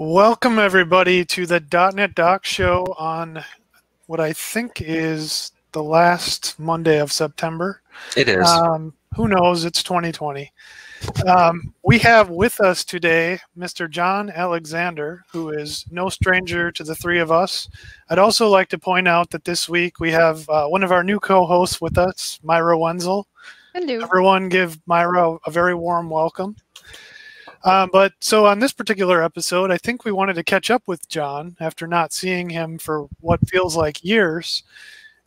Welcome everybody to the .NET Doc Show on what I think is the last Monday of September. It is. Who knows? It's 2020. We have with us today Mr. John Alexander, who is no stranger to the three of us. I'd also like to point out that this week we have one of our new co-hosts with us, Myra Wenzel. Hello. Everyone give Myra a very warm welcome. So on this particular episode, I think we wanted to catch up with John after not seeing him for what feels like years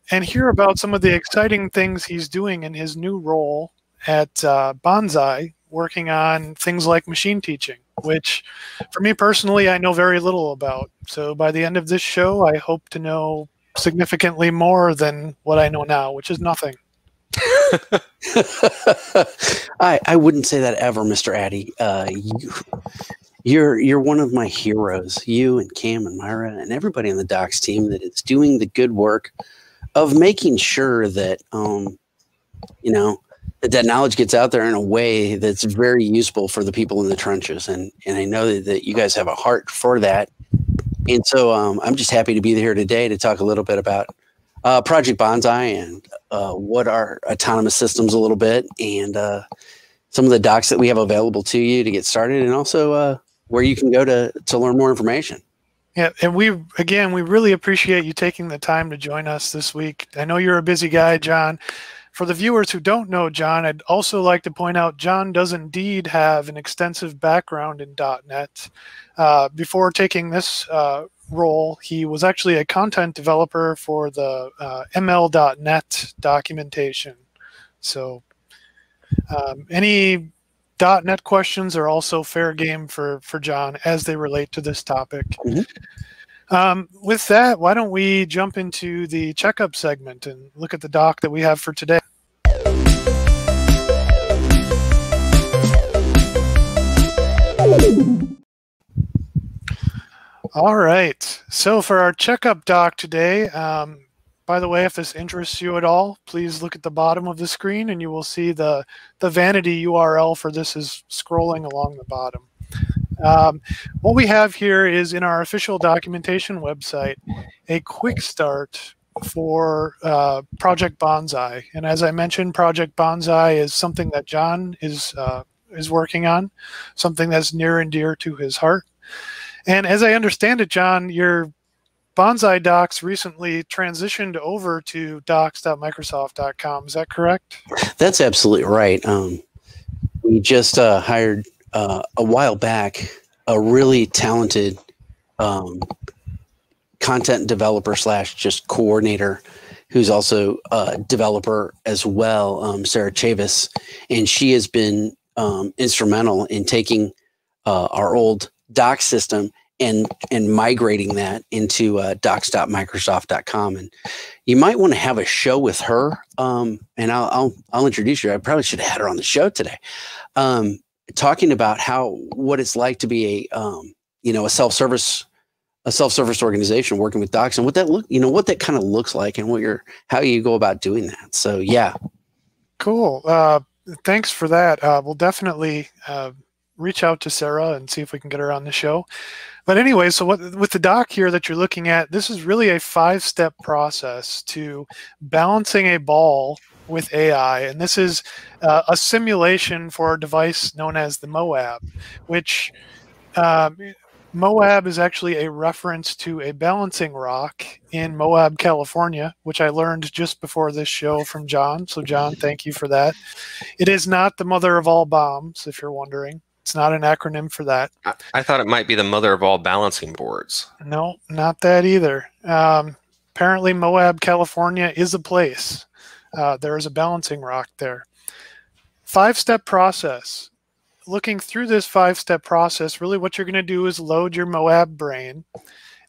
and hear about some of the exciting things he's doing in his new role at Banzai, working on things like machine teaching, which for me personally, I know very little about. So by the end of this show, I hope to know significantly more than what I know now, which is nothing. I wouldn't say that ever, Mr. Addy. You're one of my heroes. You and Cam and Myra and everybody on the Docs team that is doing the good work of making sure that that knowledge gets out there in a way that's very useful for the people in the trenches. And I know that you guys have a heart for that. And so I'm just happy to be here today to talk a little bit about Project Bonsai and what are autonomous systems a little bit, and some of the docs that we have available to you to get started, and also where you can go to learn more information. Yeah, and we really appreciate you taking the time to join us this week. I know you're a busy guy, John. For the viewers who don't know John, I'd also like to point out John does indeed have an extensive background in .NET. Before taking this role, he was actually a content developer for the ML.NET documentation. So any .NET questions are also fair game for John as they relate to this topic. Mm-hmm. With that, why don't we jump into the checkup segment and look at the doc that we have for today. All right, so for our checkup doc today, by the way, if this interests you at all, please look at the bottom of the screen and you will see the vanity URL for this is scrolling along the bottom. What we have here is in our official documentation website, a quick start for Project Bonsai. And as I mentioned, Project Bonsai is something that John is working on, something that's near and dear to his heart. And as I understand it, John, your Banzai docs recently transitioned over to docs.microsoft.com. Is that correct? That's absolutely right. We just hired a while back a really talented content developer / just coordinator who's also a developer as well, Sarah Chavis, and she has been instrumental in taking our old doc system and migrating that into docs.microsoft.com. And you might want to have a show with her. And I'll introduce you. I probably should have had her on the show today, talking about what it's like to be a self-service organization working with docs, and what that kind of looks like, and how you go about doing that. So yeah, cool. Thanks for that. We'll definitely reach out to Sarah and see if we can get her on the show. But anyway, so with the doc here that you're looking at, this is really a 5-step process to balancing a ball with AI. And this is a simulation for a device known as the MOAB, which MOAB is actually a reference to a balancing rock in Moab, California, which I learned just before this show from John. So John, thank you for that. It is not the mother of all bombs, if you're wondering. It's not an acronym for that. I thought it might be the mother of all balancing boards. No, not that either. Apparently Moab, California is a place. There is a balancing rock there. 5-step process. Looking through this 5-step process, really what you're going to do is load your Moab brain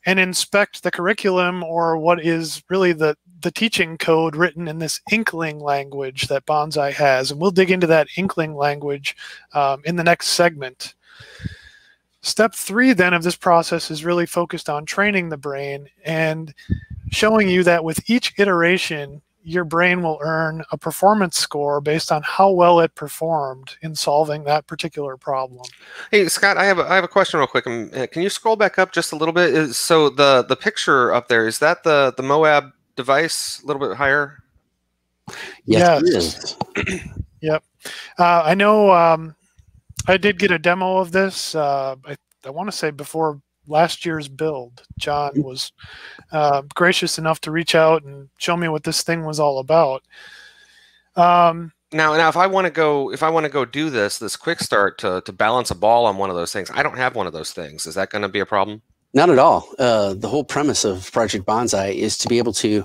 and inspect the curriculum, or what is really the teaching code written in this Inkling language that Banzai has. And we'll dig into that Inkling language in the next segment. Step 3 then of this process is really focused on training the brain and showing you that with each iteration, your brain will earn a performance score based on how well it performed in solving that particular problem. Hey Scott, I have a question real quick. Can you scroll back up just a little bit? So the picture up there, is that the Moab device a little bit higher? Yes. It is. Yep. I know I did get a demo of this. I want to say before last year's build. John was gracious enough to reach out and show me what this thing was all about. Now, if I want to go do this quick start to balance a ball on one of those things, I don't have one of those things. Is that going to be a problem? Not at all. The whole premise of Project Bonsai is to be able to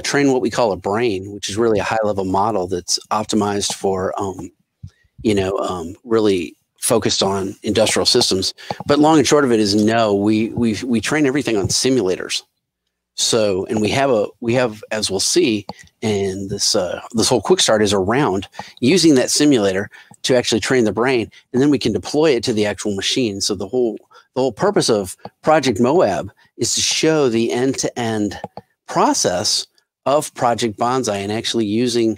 train what we call a brain, which is really a high-level model that's optimized for, really focused on industrial systems. But long and short of it is, no, we train everything on simulators. So, and we have, as we'll see, and this whole quick start is around using that simulator to actually train the brain, and then we can deploy it to the actual machine. So the whole purpose of Project Moab is to show the end-to-end process of Project Bonsai and actually using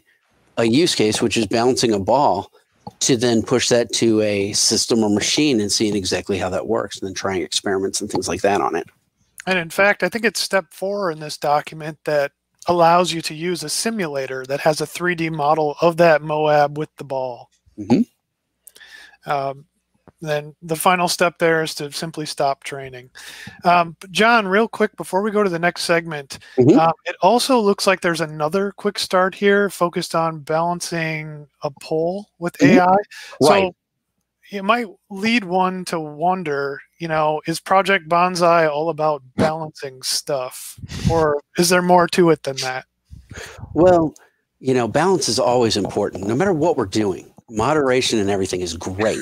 a use case, which is balancing a ball, to then push that to a system or machine and seeing exactly how that works, and then trying experiments and things like that on it. And in fact, I think it's step 4 in this document that allows you to use a simulator that has a 3D model of that Moab with the ball. Mm-hmm. Then the final step there is to simply stop training. But John, real quick, before we go to the next segment, it also looks like there's another quick start here focused on balancing a pole with AI. Right. So it might lead one to wonder, is Project Bonsai all about balancing stuff, or is there more to it than that? Well, balance is always important, no matter what we're doing. Moderation and everything is great.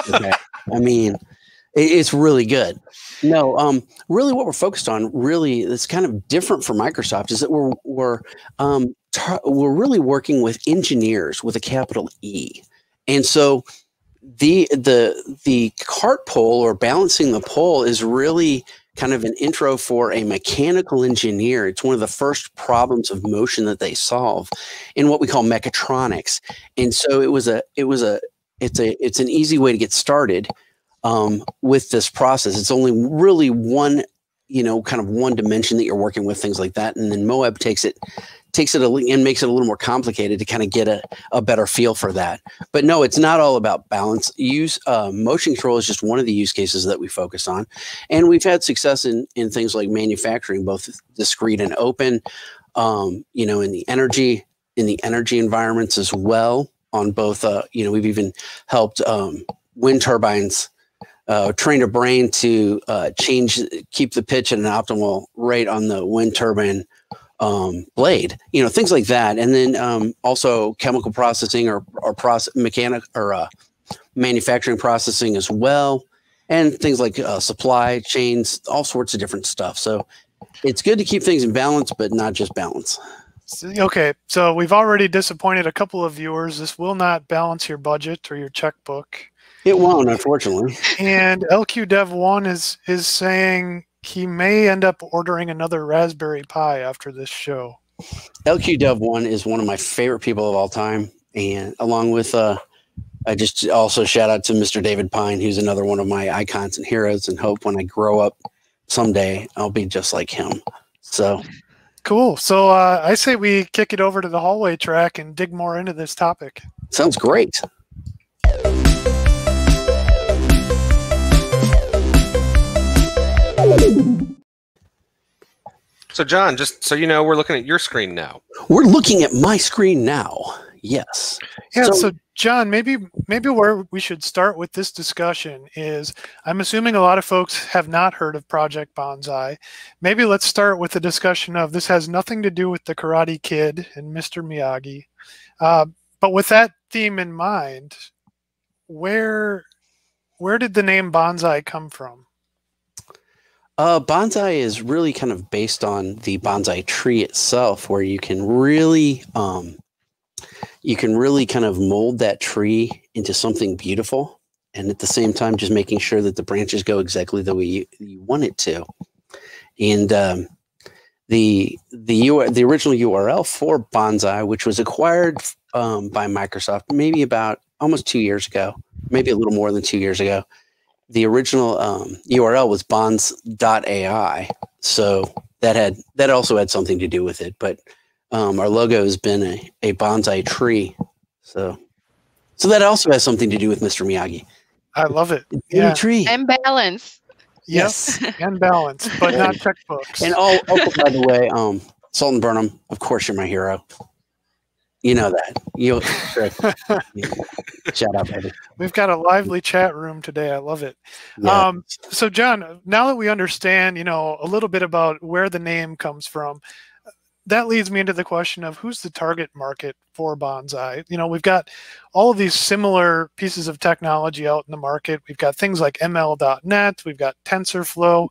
Okay? I mean, it's really good. No, really what we're focused on, really, that's kind of different for Microsoft, is that we're really working with engineers with a capital E. And so the cart pole, or balancing the pole, is really kind of an intro for a mechanical engineer. It's one of the first problems of motion that they solve in what we call mechatronics. And so it's an easy way to get started with this process. It's only really one, kind of one dimension that you're working with, things like that. And then Moab takes it and makes it a little more complicated to kind of get a better feel for that. But no, it's not all about balance. Motion control is just one of the use cases that we focus on. And we've had success in things like manufacturing, both discrete and open, in the energy environments as well, on both, we've even helped wind turbines train a brain to keep the pitch at an optimal rate on the wind turbine blade, things like that. And then also chemical processing or manufacturing processing as well, and things like supply chains, all sorts of different stuff. So it's good to keep things in balance, but not just balance. Okay, so we've already disappointed a couple of viewers. This will not balance your budget or your checkbook. It won't, unfortunately. And LQDev1 is saying he may end up ordering another Raspberry Pi after this show. LQDev1 is one of my favorite people of all time. And along with, I just also shout out to Mr. David Pine, who's another one of my icons and heroes, and hope when I grow up someday, I'll be just like him. So cool. So I say we kick it over to the hallway track and dig more into this topic. Sounds great. So John, just so you know, we're looking at your screen now. We're looking at my screen now. Yes. Yeah. So John, maybe where we should start with this discussion is, I'm assuming a lot of folks have not heard of Project Bonsai. Maybe let's start with the discussion of, this has nothing to do with the Karate Kid and Mr. Miyagi. But with that theme in mind, where did the name Banzai come from? Bonsai is really kind of based on the bonsai tree itself, where you can really kind of mold that tree into something beautiful, and at the same time just making sure that the branches go exactly the way you want it to. And the original URL for Banzai, which was acquired by Microsoft maybe about almost 2 years ago, maybe a little more than 2 years ago. The original URL was bonds.ai, so that also had something to do with it. But our logo has been a bonsai tree, so that also has something to do with Mr. Miyagi. I love it. Yeah, tree and balance. Yes, and balance, but not checkbooks. And also, by the way, Sultan Burnham, of course, you're my hero. You know that. You shout out, baby. We've got a lively chat room today. I love it. Yeah. So, John, now that we understand, a little bit about where the name comes from, that leads me into the question of who's the target market for Banzai. We've got all of these similar pieces of technology out in the market. We've got things like ML.net. We've got TensorFlow.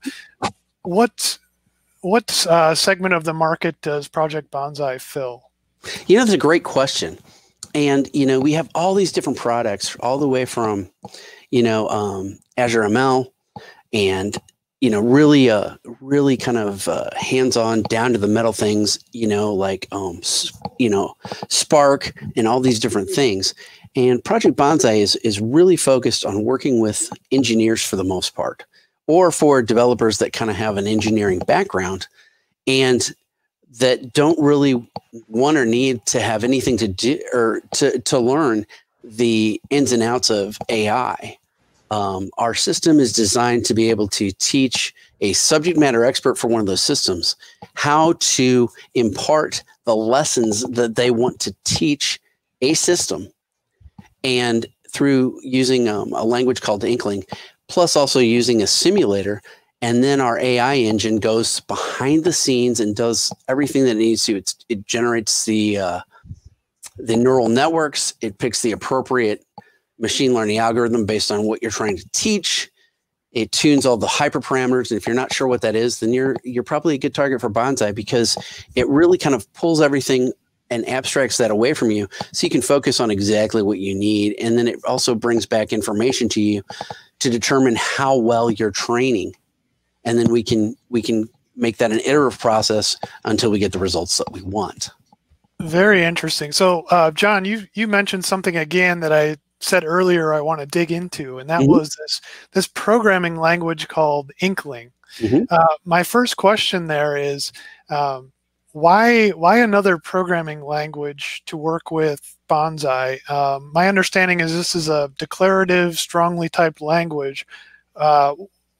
What segment of the market does Project Bonsai fill? That's a great question. And, we have all these different products all the way from, Azure ML and, really kind of hands-on down to the metal things, like, Spark and all these different things. And Project Bonsai is really focused on working with engineers for the most part, or for developers that kind of have an engineering background and that don't really want or need to have anything to do or to learn the ins and outs of AI. Our system is designed to be able to teach a subject matter expert for one of those systems how to impart the lessons that they want to teach a system, and through using a language called Inkling, plus also using a simulator. And then our AI engine goes behind the scenes and does everything that it needs to. It generates the neural networks. It picks the appropriate machine learning algorithm based on what you're trying to teach. It tunes all the hyperparameters. And if you're not sure what that is, then you're probably a good target for Banzai, because it really kind of pulls everything and abstracts that away from you so you can focus on exactly what you need. And then it also brings back information to you to determine how well you're training. And then we can make that an iterative process until we get the results that we want. Very interesting. So, John, you mentioned something again that I said earlier I want to dig into, and that was this programming language called Inkling. My first question there is, why another programming language to work with Banzai? My understanding is this is a declarative, strongly typed language.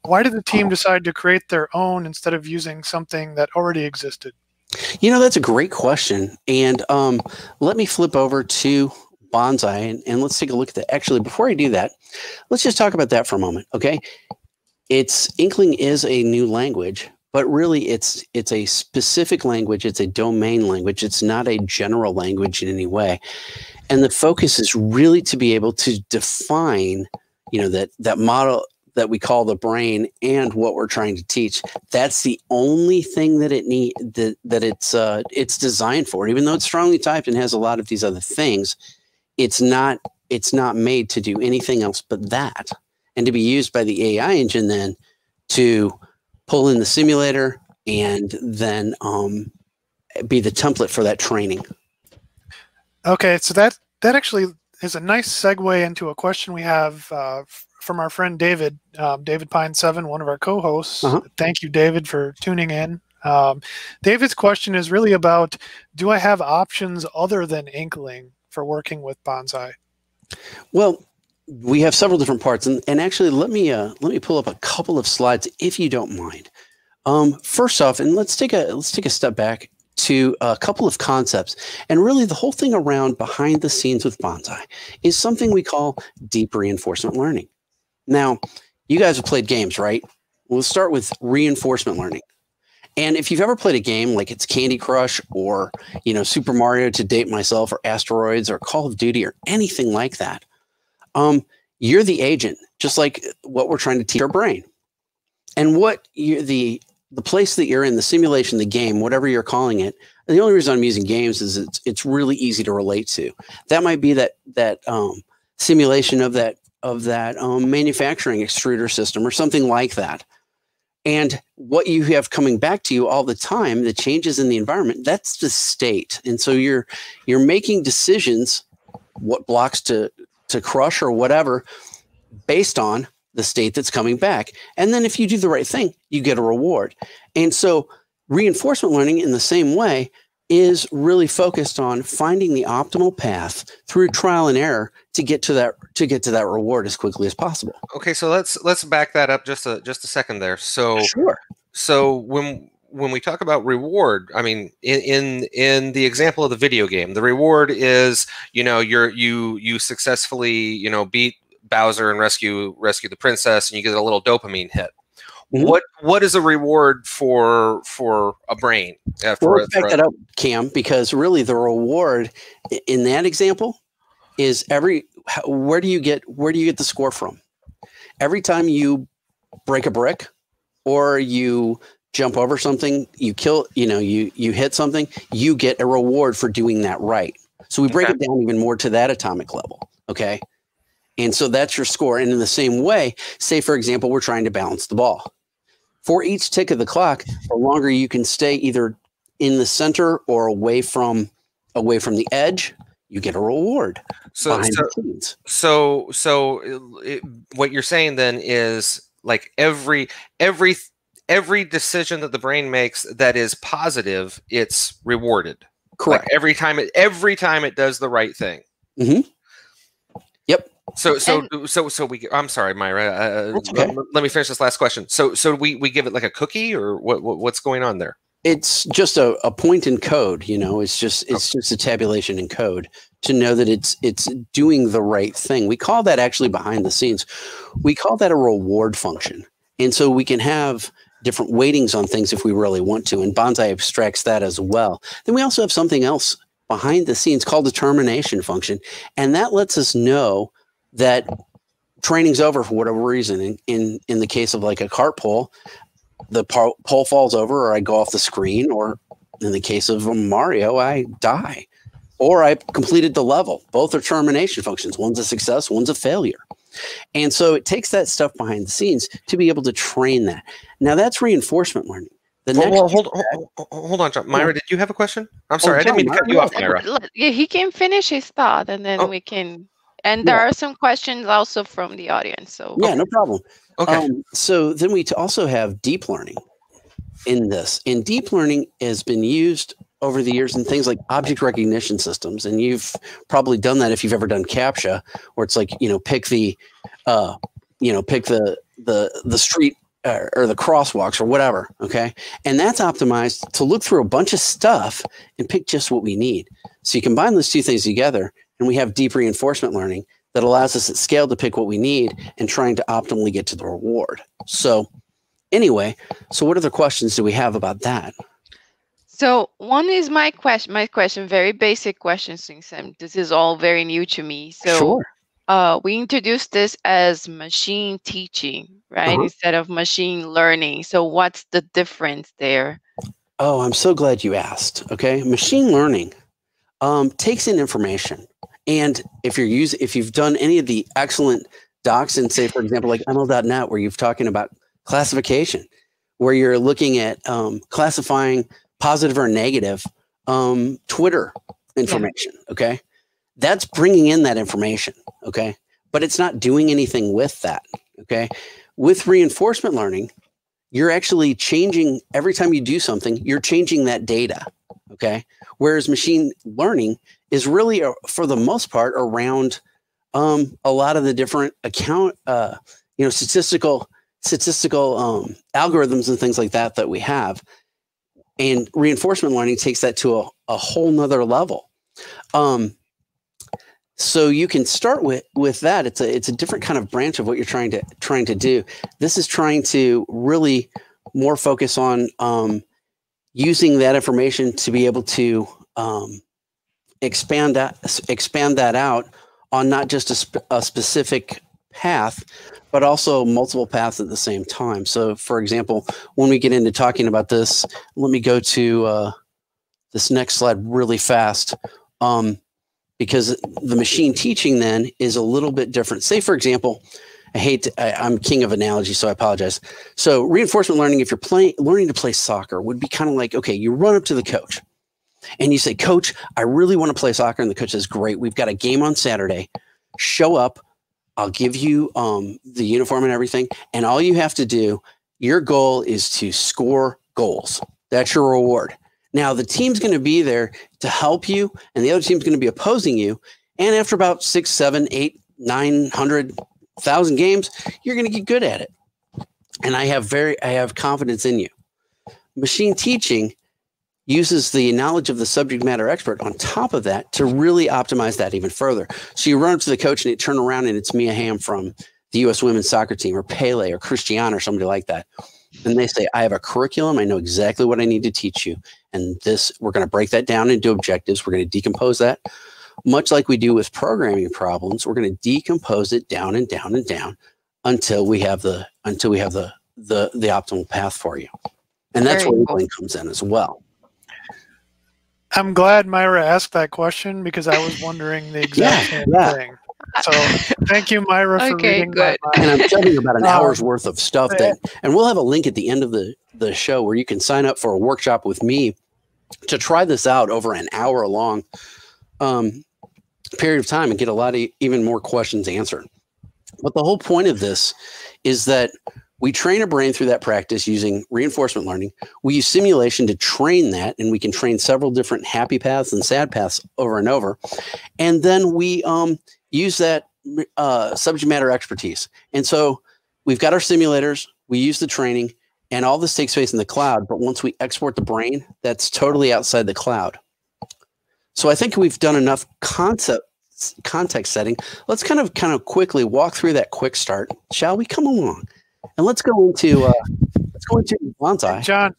Why did the team decide to create their own instead of using something that already existed? That's a great question. And let me flip over to Banzai and let's take a look at that. Actually, before I do that, let's just talk about that for a moment, okay? Inkling is a new language, but really it's a specific language. It's a domain language. It's not a general language in any way. And the focus is really to be able to define, that model that we call the brain and what we're trying to teach. That's the only thing that it's designed for. Even though it's strongly typed and has a lot of these other things, it's not made to do anything else but that. And to be used by the AI engine then to pull in the simulator and then be the template for that training. Okay, so that actually is a nice segue into a question we have from our friend David, David Pine 7, one of our co-hosts. Thank you, David, for tuning in. David's question is really about, do I have options other than Inkling for working with Banzai? Well, we have several different parts, and actually, let me pull up a couple of slides if you don't mind. First off, and let's take a step back to a couple of concepts, and really the whole thing around behind the scenes with Banzai is something we call deep reinforcement learning. Now, you guys have played games, right? We'll start with reinforcement learning. And if you've ever played a game like it's Candy Crush or, Super Mario, to date myself, or Asteroids or Call of Duty or anything like that, you're the agent, just like what we're trying to teach our brain. And what the place that you're in, the simulation, the game, whatever you're calling it, the only reason I'm using games is it's really easy to relate to. That might be that simulation of that manufacturing extruder system or something like that. And what you have coming back to you all the time, the changes in the environment, that's the state. And so you're making decisions, what blocks to crush or whatever, based on the state that's coming back. And then if you do the right thing, you get a reward. And so reinforcement learning in the same way is really focused on finding the optimal path through trial and error to get to that reward as quickly as possible. Okay, so let's back that up just a second there. So sure. So when we talk about reward, I mean, in the example of the video game, the reward is, you successfully, beat Bowser and rescue the princess, and you get a little dopamine hit. Mm-hmm. What is a reward for a brain? Let's back that up, Cam, because really the reward in that example is where do you get the score from? Every time you break a brick or you jump over something, you kill, you hit something, you get a reward for doing that right. So we break it down even more to that atomic level. Okay. And so that's your score. And in the same way, say, for example, we're trying to balance the ball. For each tick of the clock, the longer you can stay either in the center or away from the edge, you get a reward. So what you're saying then is like every decision that the brain makes that is positive, it's rewarded. Correct. Like every time it does the right thing. Mm-hmm. Yep. So we. I'm sorry, Myra. Okay. Let me finish this last question. So we give it like a cookie, or what's going on there? It's just a point in code. It's just a tabulation in code to know that it's doing the right thing. We call that actually behind the scenes. We call that a reward function, and so we can have different weightings on things if we really want to. And Banzai abstracts that as well. Then we also have something else behind the scenes called the termination function, and that lets us know that training's over for whatever reason. In the case of like a cart pole, the pole falls over, or I go off the screen, or in the case of Mario, I die, or I completed the level. Both are termination functions. One's a success, one's a failure. And so it takes that stuff behind the scenes to be able to train that. Now that's reinforcement learning. Hold on, John. Myra, did you have a question? I'm sorry, I didn't mean to cut you off, Myra. Yeah, he can finish his thought, and then we can. And there are some questions also from the audience. So yeah, no problem. Okay. So then we also have deep learning in this. And deep learning has been used over the years in things like object recognition systems. And you've probably done that if you've ever done CAPTCHA, where it's like, pick the street or the crosswalks or whatever. Okay. And that's optimized to look through a bunch of stuff and pick just what we need. So you combine those two things together, and we have deep reinforcement learning that allows us at scale to pick what we need and trying to optimally get to the reward. So anyway, what other questions do we have about that? So one is my question, very basic question, since this is all very new to me. So sure. We introduced this as machine teaching, right? Instead of machine learning. So what's the difference there? Oh, I'm so glad you asked. Okay. Machine learning takes in information. And if you've done any of the excellent docs in, say, for example, like ML.net, where you're talking about classification, where you're looking at classifying positive or negative Twitter information, okay? That's bringing in that information, okay? But it's not doing anything with that, okay? With reinforcement learning, you're actually changing, every time you do something, you're changing that data, okay? Whereas machine learning is really, for the most part, around a lot of the different statistical algorithms and things like that we have. And reinforcement learning takes that to a whole nother level. So you can start with that. It's a different kind of branch of what you're trying to do. This is trying to really more focus on using that information to be able to expand that out on not just a specific path, but also multiple paths at the same time. So, for example, when we get into talking about this, let me go to this next slide really fast, because the machine teaching then is a little bit different. Say, for example, I'm king of analogy, so I apologize. So reinforcement learning, if you're learning to play soccer, would be kind of like, okay, you run up to the coach and you say, Coach, I really want to play soccer. And the coach says, great, we've got a game on Saturday. Show up. I'll give you the uniform and everything. And all you have to do, your goal is to score goals. That's your reward. Now, the team's going to be there to help you, and the other team's going to be opposing you. And after about 6, 7, 8, 900,000 games, you're going to get good at it. And I have confidence in you. Machine teaching uses the knowledge of the subject matter expert on top of that to really optimize that even further. So you run up to the coach and you turn around and it's Mia Hamm from the U.S. women's soccer team, or Pele or Cristiano or somebody like that. And they say, I have a curriculum. I know exactly what I need to teach you. And we're going to break that down into objectives. We're going to decompose that. Much like we do with programming problems, we're going to decompose it down and down and down until we have the optimal path for you. And that's where Inkling comes in as well. I'm glad Myra asked that question because I was wondering the exact same thing. So thank you, Myra, for reading good. my mind. And I'm telling you about an hour's worth of stuff and we'll have a link at the end of the show where you can sign up for a workshop with me to try this out over an hour long period of time and get a lot of even more questions answered. But the whole point of this is that we train a brain through that practice using reinforcement learning. We use simulation to train that, and we can train several different happy paths and sad paths over and over. And then we use that subject matter expertise. And so we've got our simulators, we use the training, and all this takes place in the cloud. But once we export the brain, that's totally outside the cloud. So I think we've done enough context setting. Let's kind of quickly walk through that quick start. Shall we? Come along. And let's go into Banzai. John,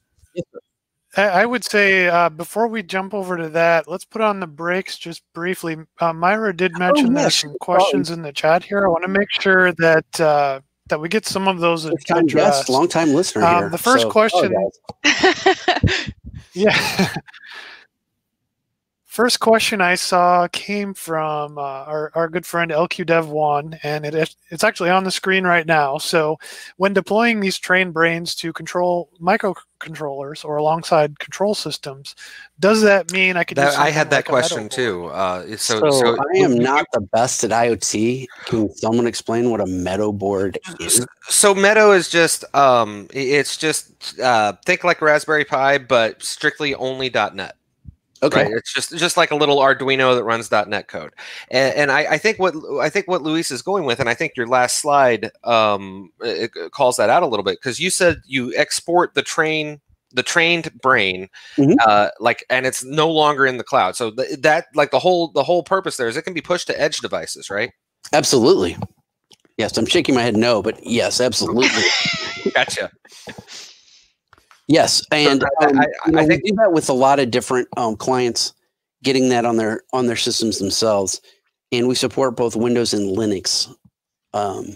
I would say before we jump over to that, let's put on the brakes just briefly. Myra did mention there's some questions in the chat here. I want to make sure that that we get some of those addressed. Long time listener here. The first question. Yeah. First question I saw came from our good friend LQDev1, and it's actually on the screen right now. So when deploying these trained brains to control microcontrollers or alongside control systems, does that mean I could use I had that like question too. So I am not the best at IoT. Can someone explain what a Meadow board is? So Meadow is just it's just think like Raspberry Pi, but strictly only .NET. Okay, right? It's just like a little Arduino that runs .NET code, and I think what Luis is going with, and I think your last slide it calls that out a little bit, because you said you export the trained brain, and it's no longer in the cloud. So that like the whole purpose there is it can be pushed to edge devices, right? Absolutely. Yes, I'm shaking my head no, but yes, absolutely. Gotcha. Yes, and I think we do that with a lot of different clients, getting that on their systems themselves, and we support both Windows and Linux, ARM32,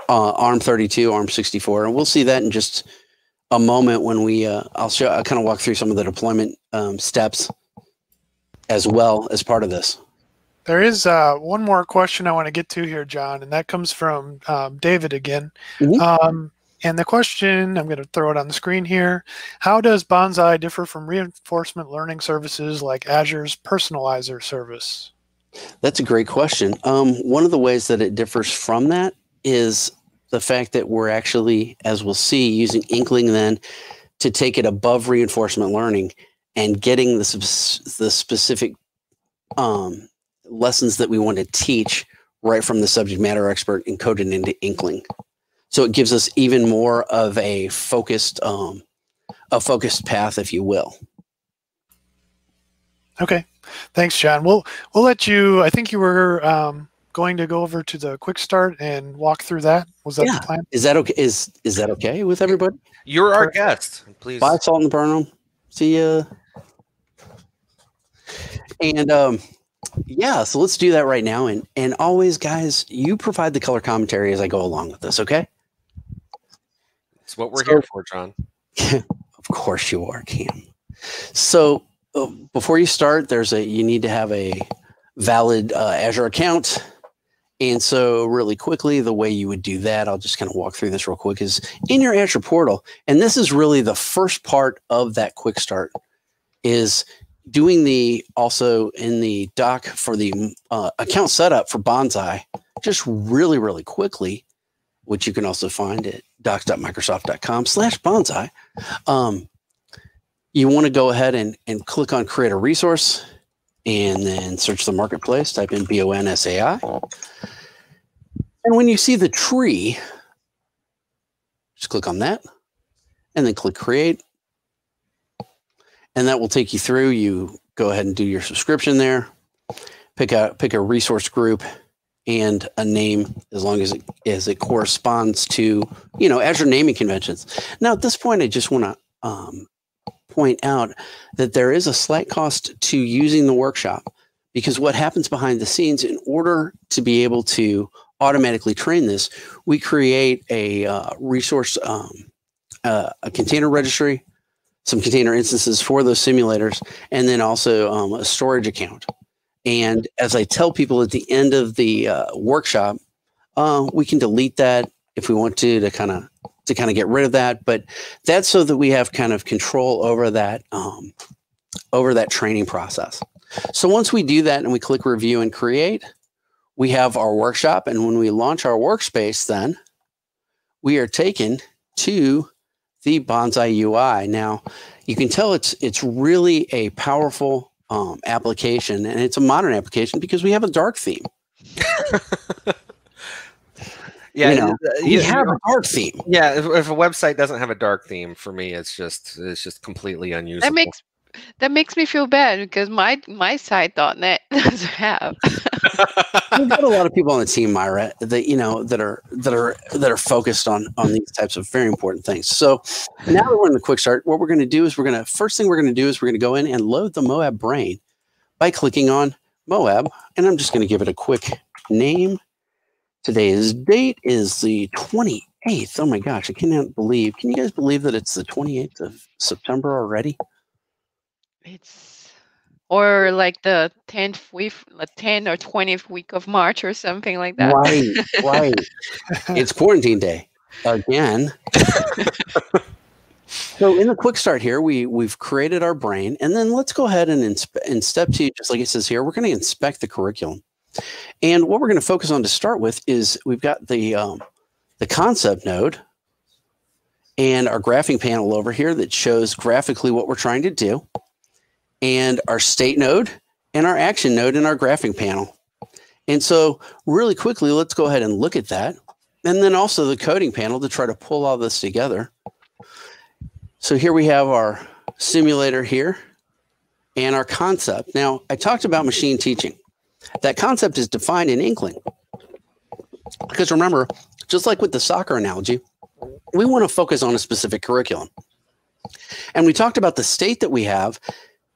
ARM64, and we'll see that in just a moment when I'll kind of walk through some of the deployment steps as well as part of this. There is one more question I want to get to here, John, and that comes from David again. And the question, I'm going to throw it on the screen here. How does Banzai differ from reinforcement learning services like Azure's Personalizer service? That's a great question. One of the ways that it differs from that is the fact that we're actually, as we'll see, using Inkling then to take it above reinforcement learning and getting the specific lessons that we want to teach right from the subject matter expert encoded into Inkling. So it gives us even more of a focused path, if you will. Okay. Thanks, John. We'll let you. I think you were going to go over to the quick start and walk through that. Was that the plan? Is that okay? Is that okay with everybody? You're our guest. Please. Bye, Salt and Burnham. See ya. And yeah, so let's do that right now. And always, guys, you provide the color commentary as I go along with this. Okay. It's what we're here for, John. Of course you are, Cam. So before you start, you need to have a valid Azure account, And so really quickly, the way you would do that, I'll just kind of walk through this real quick, is in your Azure portal. And this is really the first part of that quick start, is doing the, also in the doc for the account setup for Banzai, just really, really quickly, which you can also find at docs.microsoft.com/Banzai. You want to go ahead and click on create a resource, and then search the marketplace, type in BONSAI. And when you see the tree, just click on that and then click create. And that will take you through. You go ahead and do your subscription there, pick a resource group and a name, as long as it corresponds to, Azure naming conventions. Now, at this point, I just want to point out that there is a slight cost to using the workshop, because what happens behind the scenes, in order to be able to automatically train this, we create a resource, a container registry, some container instances for those simulators, and then also a storage account. And as I tell people at the end of the workshop, we can delete that if we want to kind of get rid of that. But that's so that we have kind of control over that training process. So once we do that and we click review and create, we have our workshop. And when we launch our workspace, then we are taken to the Banzai UI. Now, you can tell it's really a powerful application, and it's a modern application because we have a dark theme. Yeah, we have a dark theme. Yeah, if a website doesn't have a dark theme, for me, it's just completely unusable. That makes me feel bad, because my site.net doesn't have. We've got a lot of people on the team, Myra, that are focused on these types of very important things. So now that we're in the quick start, what we're going to do is first thing we're going to do is we're going to go in and load the Moab brain by clicking on Moab, and I'm just going to give it a quick name. Today's date is the 28th. Oh my gosh, I cannot believe. Can you guys believe that it's the 28th of September already? Or like the 10th week, 10th or 20th week of March or something like that. Right. It's quarantine day again. So in the quick start here, we've created our brain, and then let's go ahead and in step 2, just like it says here, we're going to inspect the curriculum. And what we're going to focus on to start with is we've got the concept node and our graphing panel over here that shows graphically what we're trying to do, and our state node and our action node in our graphing panel. And so really quickly, let's go ahead and look at that. And then also the coding panel to try to pull all this together. So here we have our simulator here and our concept. Now, I talked about machine teaching. That concept is defined in Inkling. Because remember, just like with the soccer analogy, we want to focus on a specific curriculum. And we talked about the state that we have.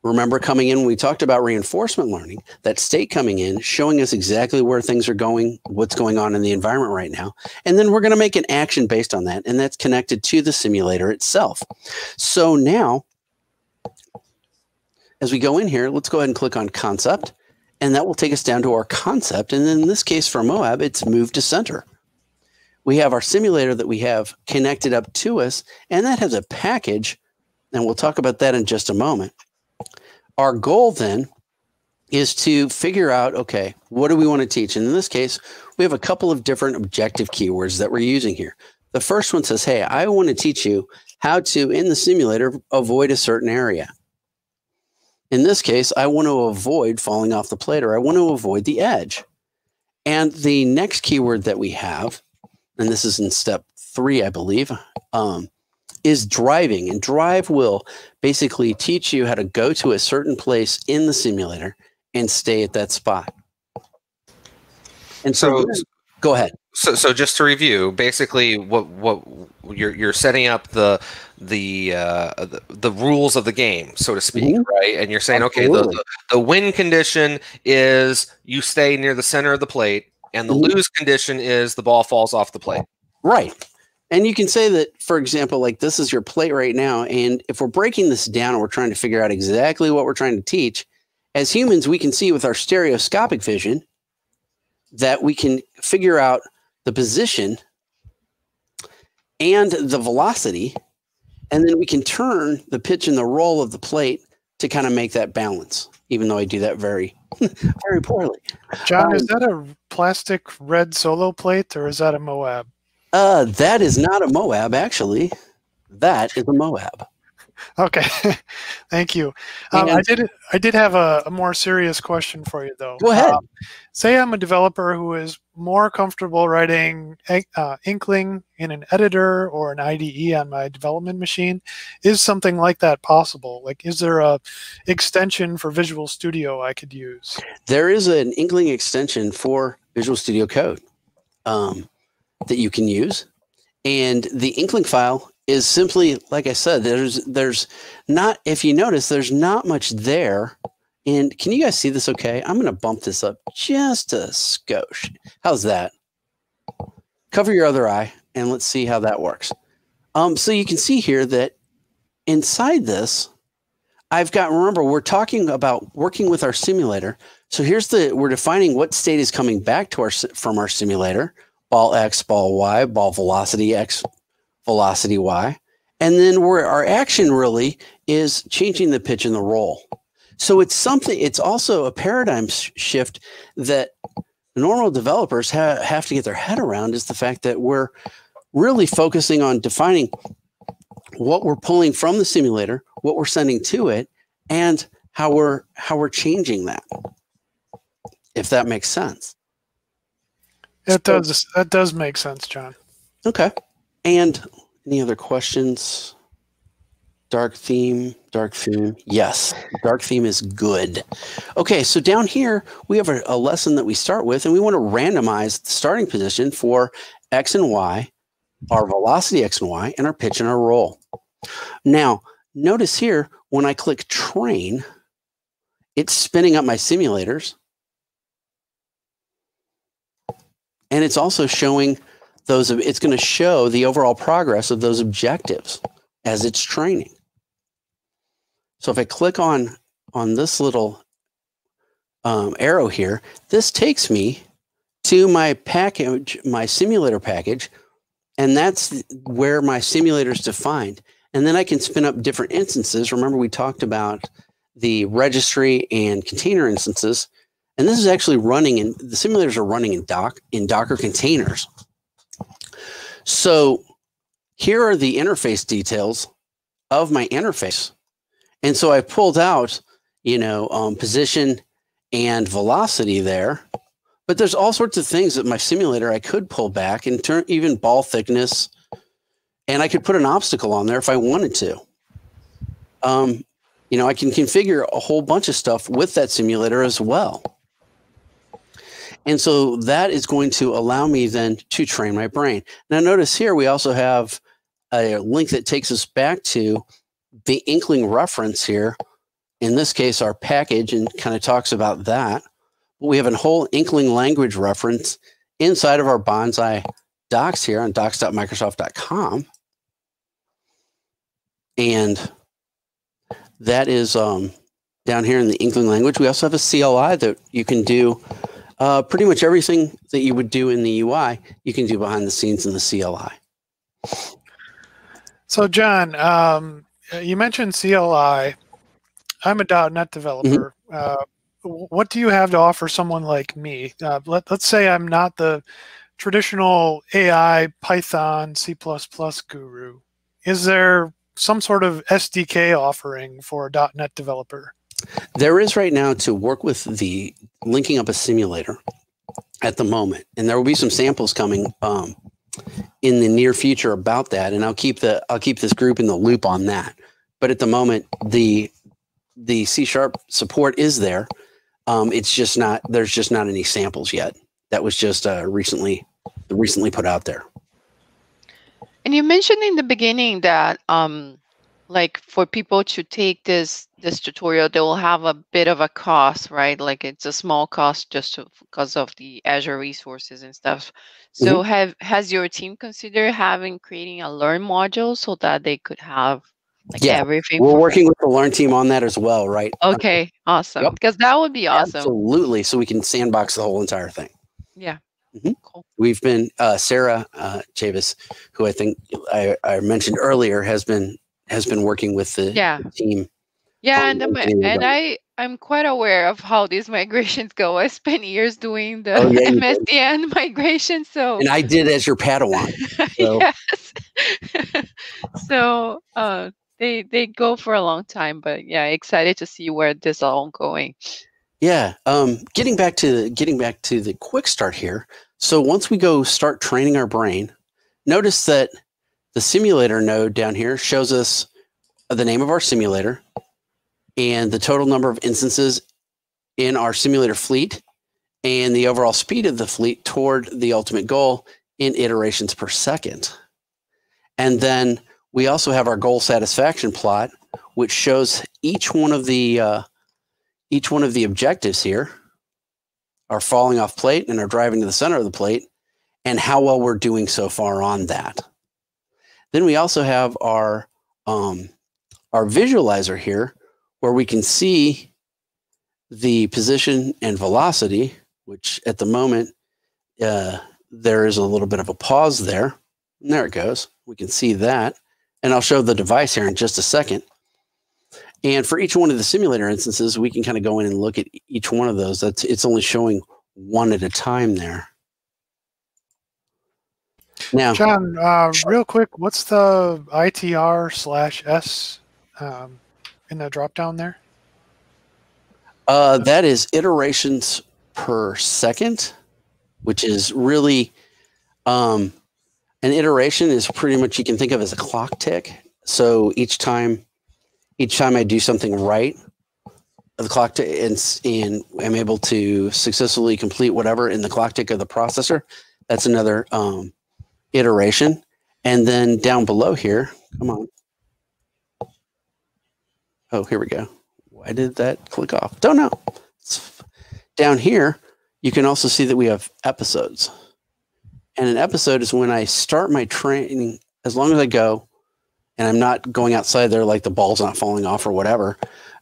Remember, coming in, we talked about reinforcement learning, that state coming in, showing us exactly where things are going, what's going on in the environment right now. And then we're going to make an action based on that, and that's connected to the simulator itself. So now, as we go in here, let's go ahead and click on concept, and that will take us down to our concept. And then in this case for Moab, it's moved to center. We have our simulator that we have connected up to us, and that has a package, and we'll talk about that in just a moment. Our goal then is to figure out, okay, what do we want to teach? And in this case, we have a couple of different objective keywords that we're using here. The first one says, hey, I want to teach you how to, in the simulator, avoid a certain area. In this case, I want to avoid falling off the plate, or I want to avoid the edge. And the next keyword that we have, and this is in step 3, I believe, is driving. And drive will basically teach you how to go to a certain place in the simulator and stay at that spot. And so go ahead. So just to review, basically what you're setting up the rules of the game, so to speak, right? And you're saying, Absolutely. okay, the win condition is you stay near the center of the plate, and the lose condition is the ball falls off the plate. Right. And you can say that, for example, like this is your plate right now. And if we're breaking this down and we're trying to figure out exactly what we're trying to teach, as humans, we can see with our stereoscopic vision that we can figure out the position and the velocity, and then we can turn the pitch and the roll of the plate to kind of make that balance, even though I do that very, very poorly. John, is that a plastic red solo plate or is that a Moab? That is not a Moab, actually. That is a Moab. Okay, thank you. I did have a more serious question for you, though. Go ahead. Say I'm a developer who is more comfortable writing Inkling in an editor or an IDE on my development machine. Is something like that possible? Like, is there a extension for Visual Studio I could use? There is an Inkling extension for Visual Studio Code that you can use, and the Inkling file is simply, like I said, there's not, if you notice, there's not much there. And can you guys see this okay? I'm going to bump this up just a skosh. How's that? Cover your other eye and let's see how that works. So you can see here that inside this, I've got, remember, we're talking about working with our simulator. So here's we're defining what state is coming back to from our simulator. Ball X, ball Y, ball velocity X, velocity Y. And then where our action really is changing the pitch and the roll. So it's something, it's also a paradigm shift that normal developers have to get their head around, is the fact that we're really focusing on defining what we're pulling from the simulator, what we're sending to it, and how we're changing that, if that makes sense. It does. That does make sense, John. Okay. And any other questions? Dark theme. Yes, dark theme is good. Okay, so down here, we have a lesson that we start with, and we want to randomize the starting position for X and Y, our velocity X and Y, and our pitch and our roll. Now, notice here, when I click train, it's spinning up my simulators. And it's also showing those, it's going to show the overall progress of those objectives as it's training. So if I click on this little arrow here, this takes me to my package, my simulator package, and that's where my simulator is defined. And then I can spin up different instances. Remember, we talked about the registry and container instances. And this is actually running in, the simulators are running in Docker containers. So here are the interface details of my interface. And so I pulled out, position and velocity there, but there's all sorts of things that my simulator I could pull back and turn, even ball thickness, and I could put an obstacle on there if I wanted to. I can configure a whole bunch of stuff with that simulator as well. And so that is going to allow me then to train my brain. Now notice here we also have a link that takes us back to the Inkling reference here. In this case, our package, and kind of talks about that. We have a whole Inkling language reference inside of our Banzai docs here on docs.microsoft.com. And that is down here in the Inkling language. We also have a CLI that you can do pretty much everything that you would do in the UI, you can do behind the scenes in the CLI. So, John, you mentioned CLI. I'm a .NET developer. What do you have to offer someone like me? Let's say I'm not the traditional AI, Python, C++ guru. Is there some sort of SDK offering for a .NET developer? There is right now to work with the linking up a simulator at the moment, and there will be some samples coming in the near future about that. And I'll keep this group in the loop on that. But at the moment, the C# support is there. It's just not, there's just not any samples yet. That was just recently put out there. And you mentioned in the beginning that like for people to take this tutorial, they will have a bit of a cost, right? Like it's a small cost just because of the Azure resources and stuff. So has your team considered creating a Learn module so that they could have like everything? We're working with the Learn team on that as well, right? Okay, awesome. Because that would be awesome. Absolutely. So we can sandbox the whole entire thing. Yeah. Mhm. Cool. We've been Sarah Chavis, who I think I mentioned earlier, has been working with the team. Yeah, and I'm quite aware of how these migrations go. I spent years doing the MSDN migration, so and I did as your Padawan. So. Yes. So they go for a long time, but yeah, excited to see where this all going. Yeah. Getting back to the quick start here. So once we go start training our brain, notice that the simulator node down here shows us the name of our simulator and the total number of instances in our simulator fleet and the overall speed of the fleet toward the ultimate goal in iterations per second. And then we also have our goal satisfaction plot, which shows each one of the objectives here, our falling off plate and our driving to the center of the plate, and how well we're doing so far on that. Then we also have our visualizer here, where we can see the position and velocity, which at the moment, there is a little bit of a pause there. And there it goes. We can see that. And I'll show the device here in just a second. And for each one of the simulator instances, we can kind of go in and look at each one of those. It's only showing one at a time there. Now, John, real quick, what's the ITR/S in the drop down there? That is iterations per second, which is really an iteration is pretty much, you can think of as a clock tick. So each time I do something right, the clock tick, and I'm able to successfully complete whatever in the clock tick of the processor, that's another iteration. And then down below here, come on. Oh, here we go. Why did that click off? Don't know. Down here, you can also see that we have episodes. And an episode is when I start my training, as long as I go, and I'm not going outside there like the ball's not falling off or whatever,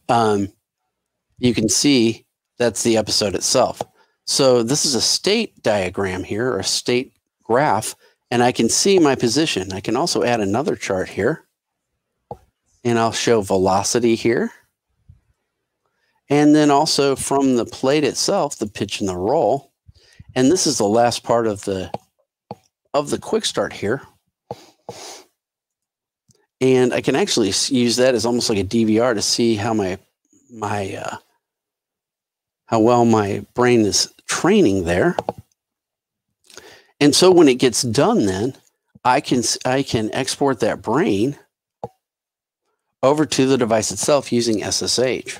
you can see that's the episode itself. So this is a state diagram here, or a state graph, and I can see my position. I can also add another chart here, and I'll show velocity here. And then also from the plate itself, the pitch and the roll. And this is the last part of the quick start here. And I can actually use that as almost like a DVR to see how how well my brain is training there. And so when it gets done, then I can export that brain over to the device itself using SSH.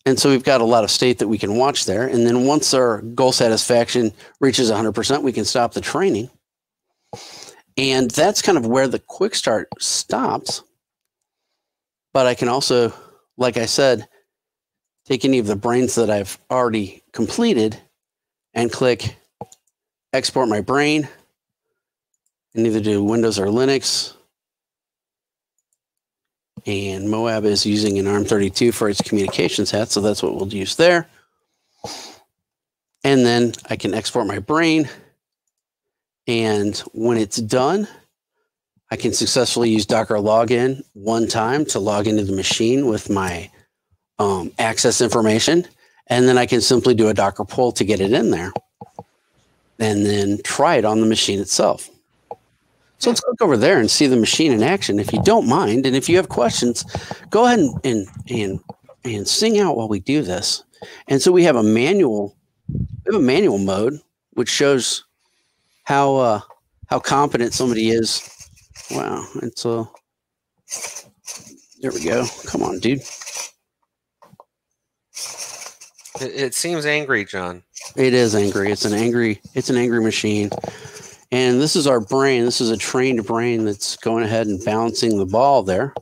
And so we've got a lot of state that we can watch there. And then once our goal satisfaction reaches 100%, we can stop the training. And that's kind of where the quick start stops. But I can also, like I said, take any of the brains that I've already completed and click export my brain, and either do Windows or Linux. And Moab is using an ARM32 for its communications hat, so that's what we'll use there. And then I can export my brain. And when it's done, I can successfully use Docker login one time to log into the machine with my access information. And then I can simply do a Docker pull to get it in there. And then try it on the machine itself. So let's click over there and see the machine in action, if you don't mind. And if you have questions, go ahead and sing out while we do this. And so we have a manual mode, which shows how competent somebody is. Wow, there we go. Come on, dude. It seems angry, John. It is angry. It's an angry machine. And this is our brain. This is a trained brain that's going ahead and bouncing the ball there.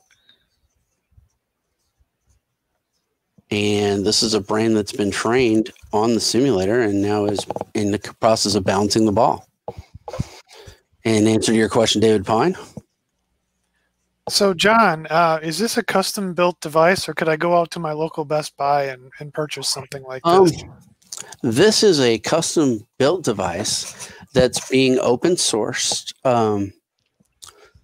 And this is a brain that's been trained on the simulator and now is in the process of bouncing the ball. And answer to your question, David Pine. So John, is this a custom built device, or could I go out to my local Best Buy and purchase something like this? This is a custom built device that's being open sourced.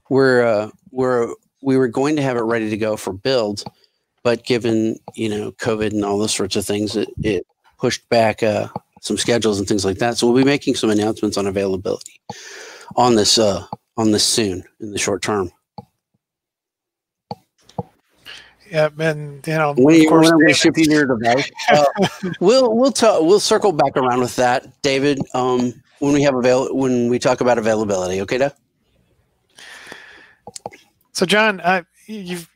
We were going to have it ready to go for build, but given COVID and all those sorts of things, it pushed back some schedules and things like that. So we'll be making some announcements on availability on this soon in the short term. Yeah, and when we ship you your device, we'll circle back around with that, David. When we talk about availability, okay, Doug? So John, you've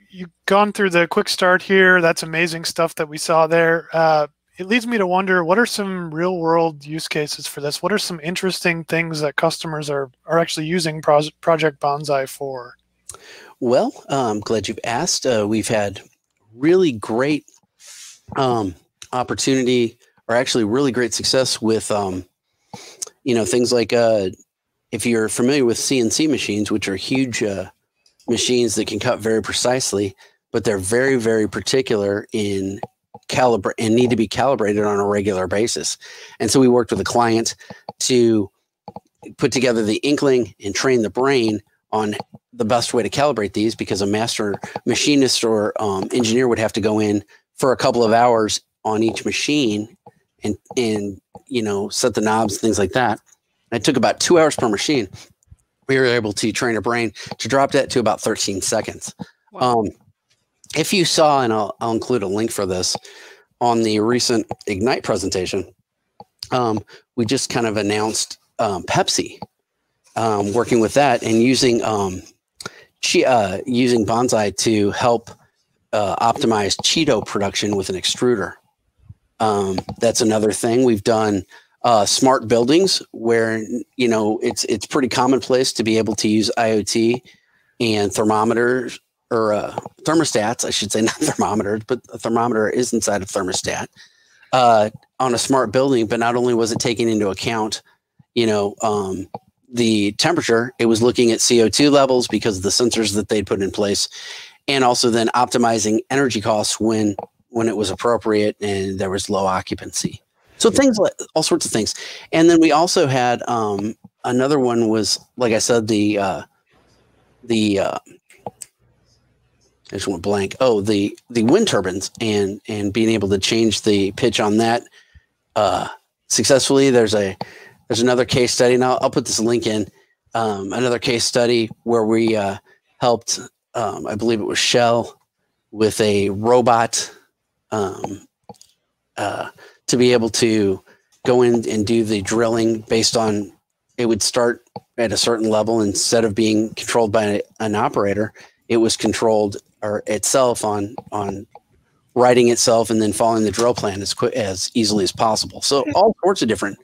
gone through the quick start here. That's amazing stuff that we saw there. It leads me to wonder, what are some real world use cases for this? What are some interesting things that customers are actually using Project Bonsai for? Well, I'm glad you've asked. We've had really great opportunity, or actually really great success with, things like if you're familiar with CNC machines, which are huge machines that can cut very precisely, but they're very, very particular in calibrate and need to be calibrated on a regular basis. And so we worked with a client to put together the Inkling and train the brain on the best way to calibrate these, because a master machinist or engineer would have to go in for a couple of hours on each machine and set the knobs, things like that. It took about 2 hours per machine. We were able to train a brain to drop that to about 13 seconds. Wow. If you saw, and I'll include a link for this on the recent Ignite presentation, we just kind of announced Pepsi working with that and using Banzai to help optimize Cheeto production with an extruder. That's another thing. We've done smart buildings where it's pretty commonplace to be able to use IoT and thermometers, or thermostats, I should say, not thermometers, but a thermometer is inside a thermostat on a smart building. But not only was it taking into account, the temperature, it was looking at CO2 levels because of the sensors that they'd put in place, and also then optimizing energy costs when it was appropriate and there was low occupancy. So things like all sorts of things. And then we also had another one was, like I said, I just went blank. Oh, the wind turbines and being able to change the pitch on that successfully. There's another case study, and I'll put this link in. Another case study where we helped, I believe it was Shell, with a robot to be able to go in and do the drilling based on, it would start at a certain level. Instead of being controlled by an operator, it was controlled itself on writing itself and then following the drill plan as easily as possible. So all sorts of different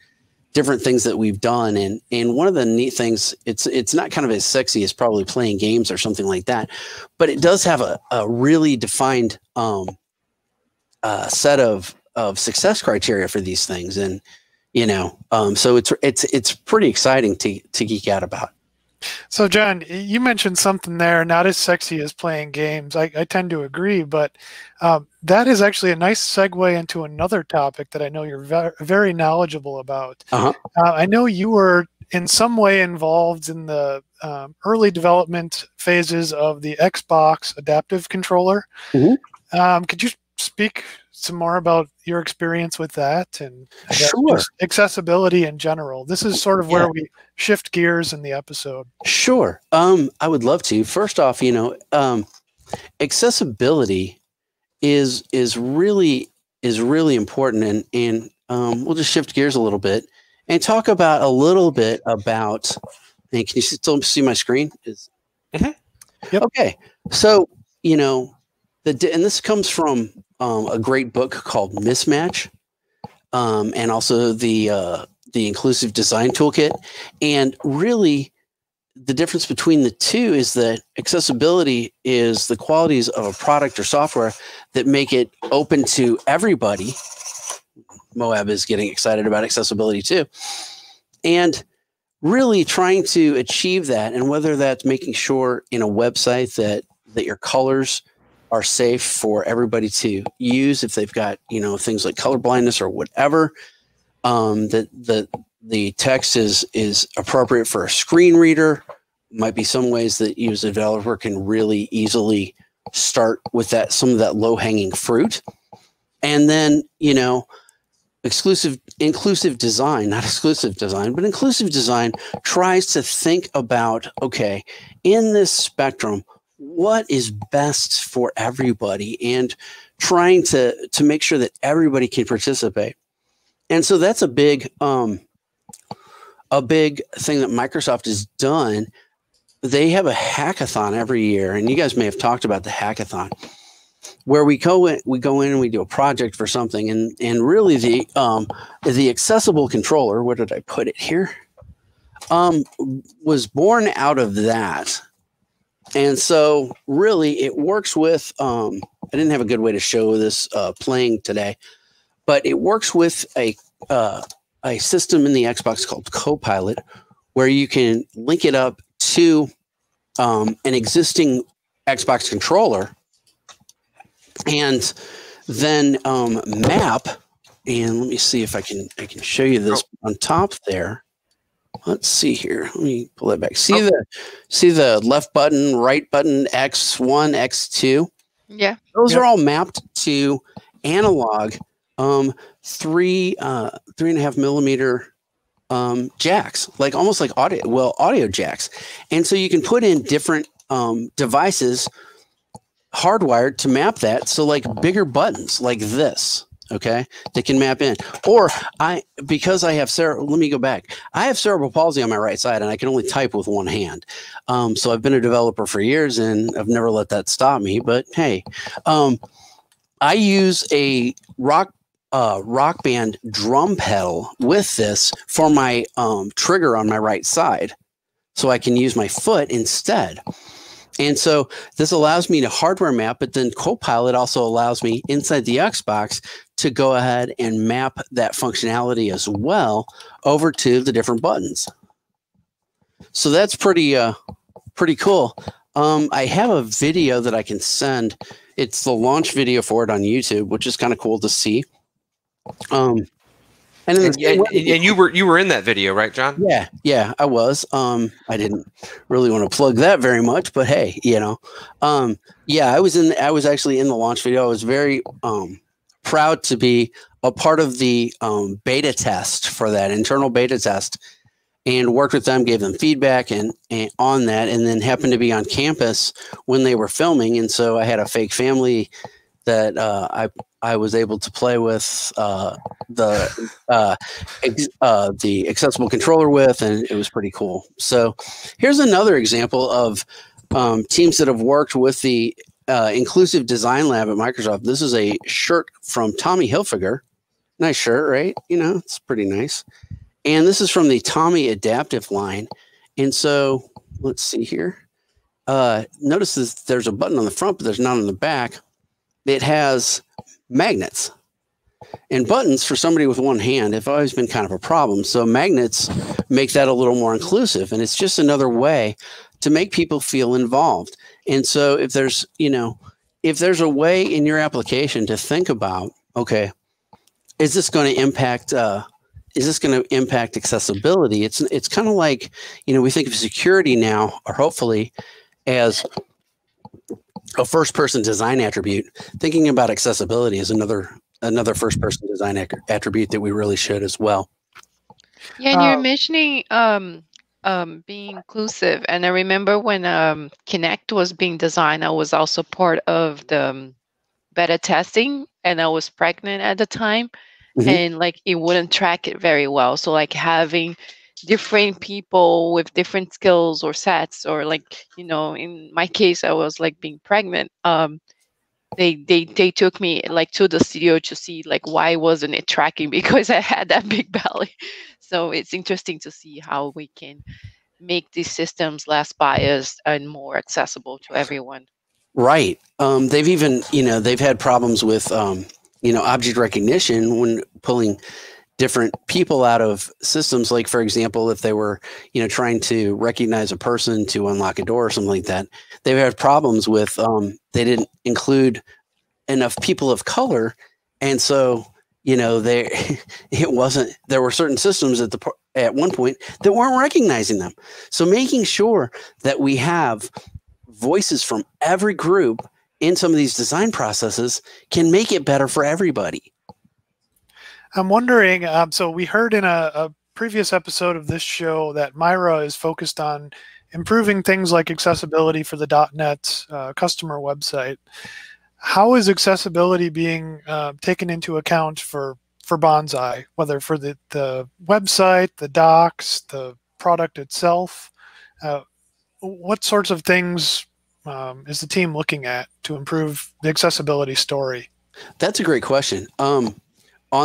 things that we've done. And one of the neat things, it's not kind of as sexy as probably playing games or something like that, but it does have a really defined set of success criteria for these things. And, so it's pretty exciting to geek out about. So John, you mentioned something there, not as sexy as playing games. I tend to agree, but that is actually a nice segue into another topic that I know you're very knowledgeable about. I know you were in some way involved in the early development phases of the Xbox adaptive controller. Mm-hmm. Could you speak some more about your experience with that and just accessibility in general? This is sort of where we shift gears in the episode. Sure. I would love to. First off, accessibility is really important, and we'll just shift gears a little bit and talk about a little bit about. And can you still see my screen? Yep. Okay. So and this comes from a great book called Mismatch, and also the Inclusive Design Toolkit. And really, the difference between the two is that accessibility is the qualities of a product or software that make it open to everybody. Moab is getting excited about accessibility too. And really trying to achieve that, and whether that's making sure in a website that that your colors are safe for everybody to use if they've got, things like color blindness or whatever. That the text is appropriate for a screen reader. Might be some ways that you as a developer can really easily start with some of that low-hanging fruit. And then, inclusive design, not exclusive design, but inclusive design tries to think about, okay, in this spectrum, what is best for everybody, and trying to make sure that everybody can participate. And so that's a big thing that Microsoft has done. They have a hackathon every year, and you guys may have talked about the hackathon, where we go in and we do a project for something, and really the accessible controller, where did I put it here, was born out of that. And so really it works with, I didn't have a good way to show this playing today, but it works with a system in the Xbox called Copilot, where you can link it up to an existing Xbox controller, and then map. And let me see if I can show you this on top there. Let's see here. Let me pull that back. See the left button, right button, X1, X2. Yeah, those are all mapped to analog 3.5 millimeter jacks, like almost like audio jacks. And so you can put in different devices hardwired to map that. So like bigger buttons like this, okay, that can map in. Or because I have let me go back. I have cerebral palsy on my right side, and I can only type with one hand. So I've been a developer for years, and I've never let that stop me. But hey, I use a rock band drum pedal with this for my trigger on my right side, so I can use my foot instead. And so this allows me to hardware map, but then Copilot also allows me inside the Xbox to go ahead and map that functionality as well over to the different buttons. So that's pretty cool. I have a video that I can send. It's the launch video for it on YouTube, which is kind of cool to see. And you were in that video, right, John? Yeah, I was. I didn't really want to plug that very much, but hey, yeah, I was actually in the launch video. I was very proud to be a part of the beta test for that internal beta test, and worked with them, gave them feedback and on that, and then happened to be on campus when they were filming, and so I had a fake family that I was able to play with the accessible controller with, and it was pretty cool. So here's another example of teams that have worked with the Inclusive Design Lab at Microsoft. This is a shirt from Tommy Hilfiger. Nice shirt, right? It's pretty nice. And this is from the Tommy Adaptive line. And so let's see here. Notice there's a button on the front, but there's none on the back. It has magnets, and buttons for somebody with one hand have always been kind of a problem. So magnets make that a little more inclusive, and it's just another way to make people feel involved. And so if there's a way in your application to think about, okay, is this going to impact accessibility? It's kind of like, we think of security now, or hopefully, as a first-person design attribute. Thinking about accessibility is another first-person design attribute that we really should as well. Yeah, and you're mentioning being inclusive, and I remember when Kinect was being designed, I was also part of the beta testing, and I was pregnant at the time, and it wouldn't track it very well. So having different people with different skills or sets, or in my case, I was being pregnant. They took me to the studio to see why wasn't it tracking, because I had that big belly. So it's interesting to see how we can make these systems less biased and more accessible to everyone. Right. They've even they've had problems with object recognition when pulling different people out of systems. Like, for example, if they were, trying to recognize a person to unlock a door or something like that, they would have problems with, they didn't include enough people of color. And so, there were certain systems at one point that weren't recognizing them. So making sure that we have voices from every group in some of these design processes can make it better for everybody. I'm wondering, so we heard in a previous episode of this show that Myra is focused on improving things like accessibility for the .NET customer website. How is accessibility being taken into account for Banzai, whether for the website, the docs, the product itself? What sorts of things is the team looking at to improve the accessibility story? That's a great question. On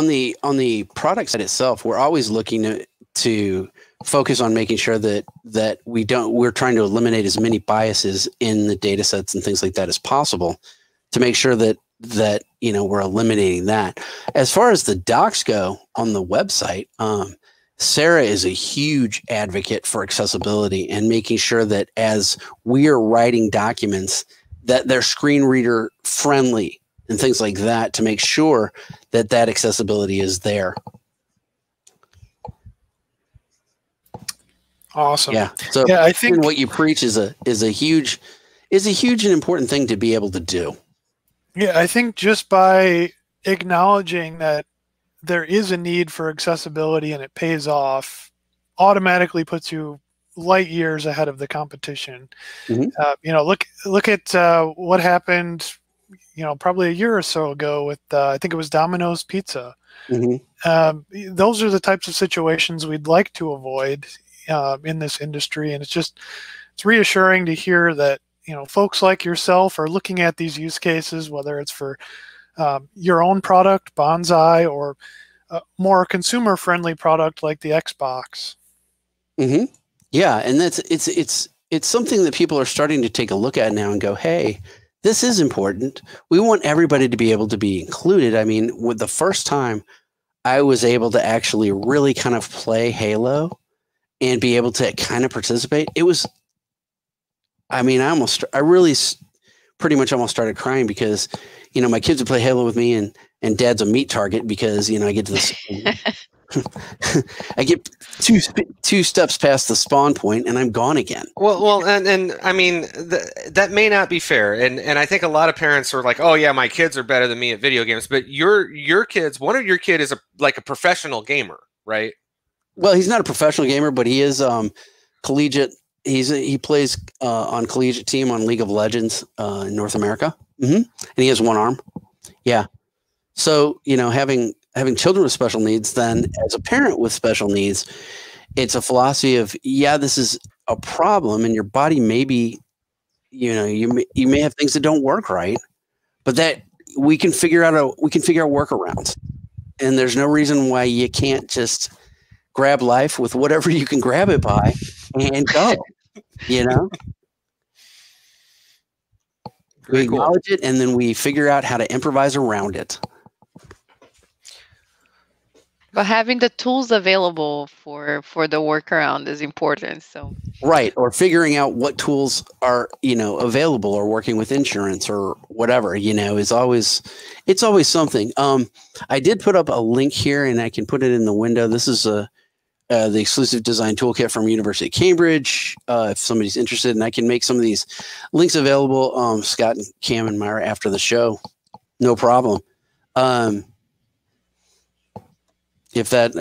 the product side itself, we're always looking to focus on making sure that we're trying to eliminate as many biases in the data sets and things like that as possible to make sure that we're eliminating that. As far as the docs go on the website, Sarah is a huge advocate for accessibility and making sure that as we are writing documents that they're screen reader friendly and things like that to make sure that accessibility is there. Awesome. Yeah. So yeah, I think what you preach is a huge and important thing to be able to do. Yeah, I think just by acknowledging that there is a need for accessibility and it pays off automatically puts you light years ahead of the competition. Mm-hmm. Look at what happened, probably a year or so ago with I think it was Domino's Pizza. Mm-hmm. Those are the types of situations we'd like to avoid in this industry, and it's reassuring to hear that folks like yourself are looking at these use cases, whether it's for your own product, Banzai, or a more consumer-friendly product like the Xbox. Mm-hmm. Yeah, and it's something that people are starting to take a look at now and go, hey, this is important. We want everybody to be able to be included. I mean, with the first time I was able to actually really kind of play Halo and be able to kind of participate, it was, I really pretty much almost started crying because, my kids would play Halo with me and dad's a meat target because, I get to this, I get two steps past the spawn point and I'm gone again. Well, and I mean, that may not be fair. And I think a lot of parents are like, oh yeah, my kids are better than me at video games, but your kids, one of your kid is like a professional gamer, right? Well, he's not a professional gamer, but he is collegiate. He plays on collegiate team on League of Legends in North America. Mm-hmm. And he has one arm. Yeah. So, having children with special needs, then as a parent with special needs, it's a philosophy of, yeah, this is a problem and your body may be, you may have things that don't work right, but that we can figure out workarounds. And there's no reason why you can't just grab life with whatever you can grab it by and go, We acknowledge it and then we figure out how to improvise around it. But having the tools available for the workaround is important. So right, or figuring out what tools are available, or working with insurance or whatever is always something. I did put up a link here, and I can put it in the window. This is the exclusive design toolkit from University of Cambridge. If somebody's interested, and I can make some of these links available. Scott and Cam and Myra after the show, no problem. If that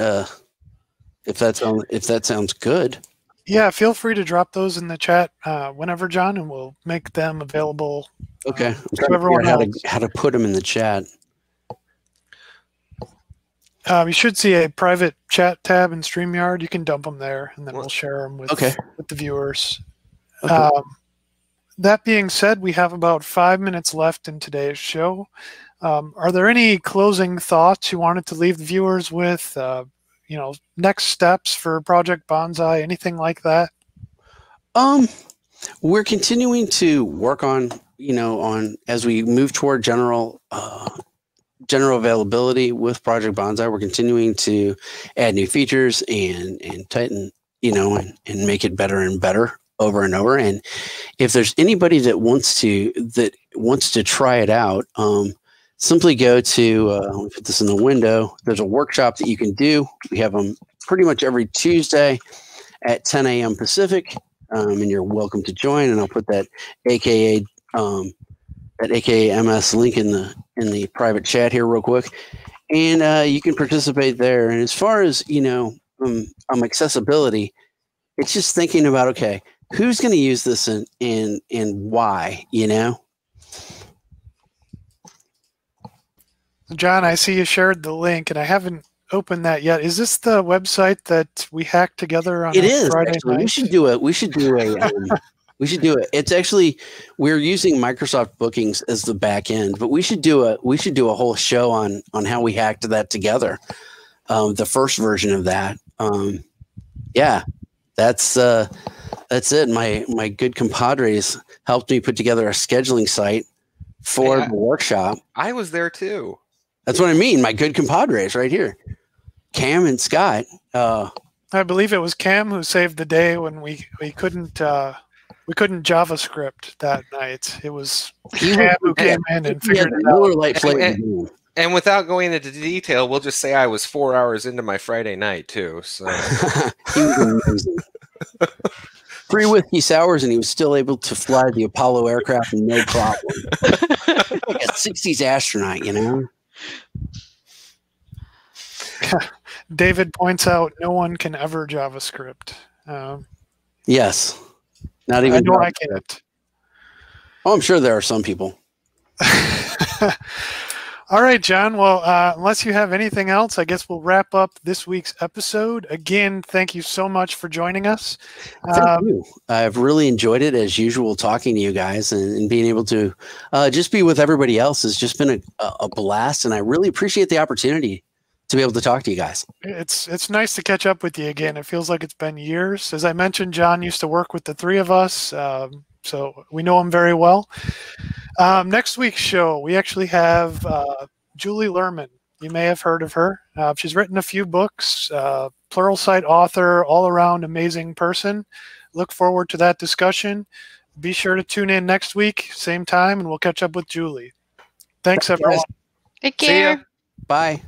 sounds good. Yeah, feel free to drop those in the chat whenever, John, and we'll make them available. Okay. To everyone else. How to put them in the chat. You should see a private chat tab in StreamYard. You can dump them there, and then we'll share them with the viewers. Okay. That being said, we have about 5 minutes left in today's show. Are there any closing thoughts you wanted to leave the viewers with? Next steps for Project Bonsai, anything like that? We're continuing to work on, as we move toward general general availability with Project Bonsai. We're continuing to add new features and tighten, and make it better and better over and over. And if there's anybody that wants to try it out, simply go to, let me put this in the window. There's a workshop that you can do. We have them pretty much every Tuesday at 10 a.m. Pacific, and you're welcome to join. And I'll put that AKA MS link in the private chat here real quick, and you can participate there. And as far as accessibility, it's just thinking about, okay, who's going to use this and why, John, I see you shared the link, and I haven't opened that yet. Is this the website that we hacked together on Friday night? We should do it. It's actually, we're using Microsoft Bookings as the back end, but we should do a whole show on how we hacked that together. The first version of that. Yeah, that's it. My good compadres helped me put together a scheduling site for the workshop. I was there too. That's what I mean. My good compadres right here, Cam and Scott. I believe it was Cam who saved the day when we couldn't JavaScript that night. It was Cam who came in and figured it out. And without going into detail, we'll just say I was 4 hours into my Friday night too. So he was amazing. 3 whiskey sours, and he was still able to fly the Apollo aircraft no problem. Like a 60s astronaut, David points out no one can ever JavaScript. Yes. Not even. I know I can't. Oh, I'm sure there are some people. All right, John. Well, unless you have anything else, I guess we'll wrap up this week's episode. Again, thank you so much for joining us. Thank you. I've really enjoyed it, as usual, talking to you guys and being able to just be with everybody else has just been a blast, and I really appreciate the opportunity to be able to talk to you guys. It's nice to catch up with you again. It feels like it's been years. As I mentioned, John used to work with the three of us, so we know him very well. Next week's show, we actually have Julie Lerman. You may have heard of her. She's written a few books, Pluralsight author, all-around amazing person. Look forward to that discussion. Be sure to tune in next week, same time, and we'll catch up with Julie. Thanks, everyone. Take care. Bye.